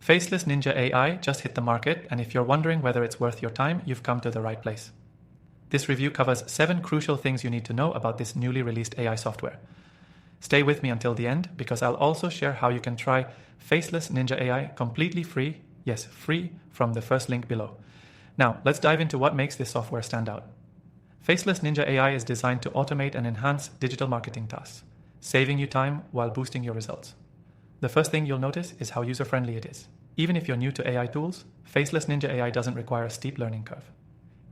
Faceless Ninja AI just hit the market, and if you're wondering whether it's worth your time, you've come to the right place. This review covers 7 crucial things you need to know about this newly released AI software. Stay with me until the end, because I'll also share how you can try Faceless Ninja AI completely free, yes, free, from the first link below. Now, let's dive into what makes this software stand out. Faceless Ninja AI is designed to automate and enhance digital marketing tasks, saving you time while boosting your results. The first thing you'll notice is how user-friendly it is. Even if you're new to AI tools, Faceless Ninja AI doesn't require a steep learning curve.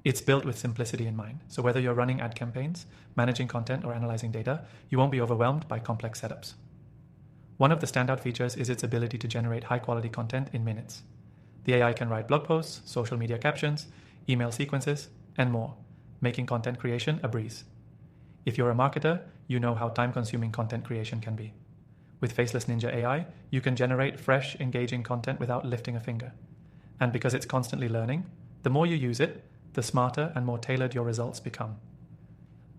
It's built with simplicity in mind, so whether you're running ad campaigns, managing content, or analyzing data, you won't be overwhelmed by complex setups. One of the standout features is its ability to generate high-quality content in minutes. The AI can write blog posts, social media captions, email sequences, and more, making content creation a breeze. If you're a marketer, you know how time-consuming content creation can be. With Faceless Ninja AI, you can generate fresh, engaging content without lifting a finger. And because it's constantly learning, the more you use it, the smarter and more tailored your results become.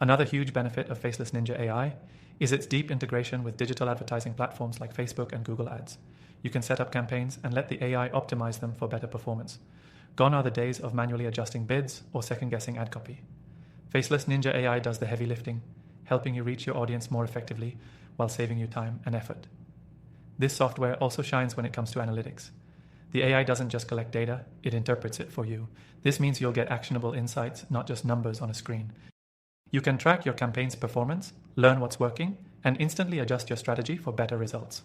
Another huge benefit of Faceless Ninja AI is its deep integration with digital advertising platforms like Facebook and Google Ads. You can set up campaigns and let the AI optimize them for better performance. Gone are the days of manually adjusting bids or second-guessing ad copy. Faceless Ninja AI does the heavy lifting, helping you reach your audience more effectively while saving you time and effort. This software also shines when it comes to analytics. The AI doesn't just collect data, it interprets it for you. This means you'll get actionable insights, not just numbers on a screen. You can track your campaign's performance, learn what's working, and instantly adjust your strategy for better results.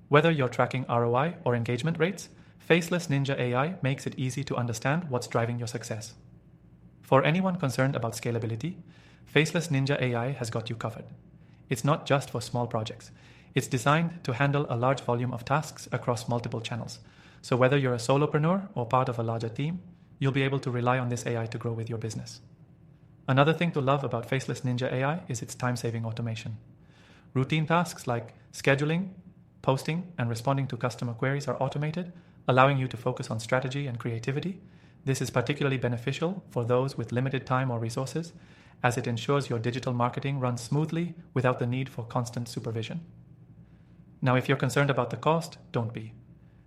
Whether you're tracking ROI or engagement rates, Faceless Ninja AI makes it easy to understand what's driving your success. For anyone concerned about scalability, Faceless Ninja AI has got you covered. It's not just for small projects. It's designed to handle a large volume of tasks across multiple channels. So whether you're a solopreneur or part of a larger team, you'll be able to rely on this AI to grow with your business. Another thing to love about Faceless Ninja AI is its time-saving automation. Routine tasks like scheduling, posting, and responding to customer queries are automated, allowing you to focus on strategy and creativity. This is particularly beneficial for those with limited time or resources, as it ensures your digital marketing runs smoothly without the need for constant supervision. Now, if you're concerned about the cost, don't be.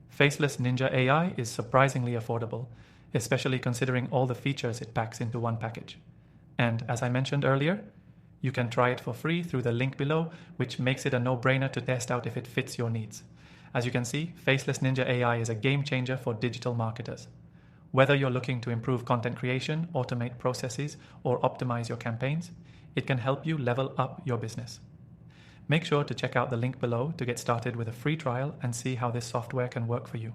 Faceless Ninja AI is surprisingly affordable, especially considering all the features it packs into one package. And as I mentioned earlier, you can try it for free through the link below, which makes it a no-brainer to test out if it fits your needs. As you can see, Faceless Ninja AI is a game changer for digital marketers. Whether you're looking to improve content creation, automate processes, or optimize your campaigns, it can help you level up your business. Make sure to check out the link below to get started with a free trial and see how this software can work for you.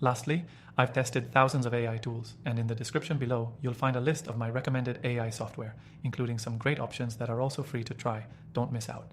Lastly, I've tested thousands of AI tools, and in the description below, you'll find a list of my recommended AI software, including some great options that are also free to try. Don't miss out.